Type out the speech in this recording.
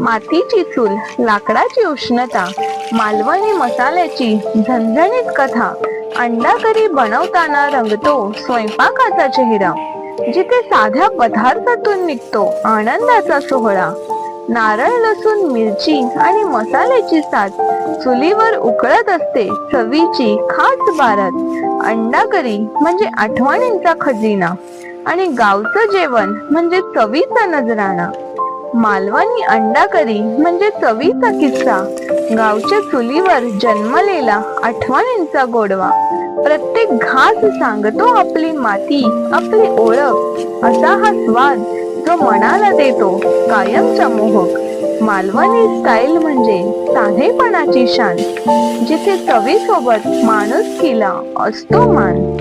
मातीची चूल, लाकडाची उष्णता, मालवणी मसाल्याची झणझणीत कथा, अंडा करी बनवताना रंगतो स्वयंपाकाचा चेहरा, जिथे साध्या पदार्थातून निघतो आनंदाचा सोहळा. नारळ, लसूण, मिरची आणि मसाल्याची साथ चुलीवर उकळत असते चवीची खास बारात. अंडा करी म्हणजे आठवणींचा खजिना आणि गावचं जेवण म्हणजे चवीचा नजराणा. मालवणी अंडा करी म्हणजे चवीचा किस्सा, गावच्या चुलीवर जन्मलेला आठवणींचा गोडवा. प्रत्येक घास सांगतो आपली माती, आपली ओळख, असा हा स्वाद जो मनाला देतो कायमचा मोहक. मालवणी स्टाईल म्हणजे साधेपणाची शान, जिथे चवीसोबत माणुसकीला असतो मान.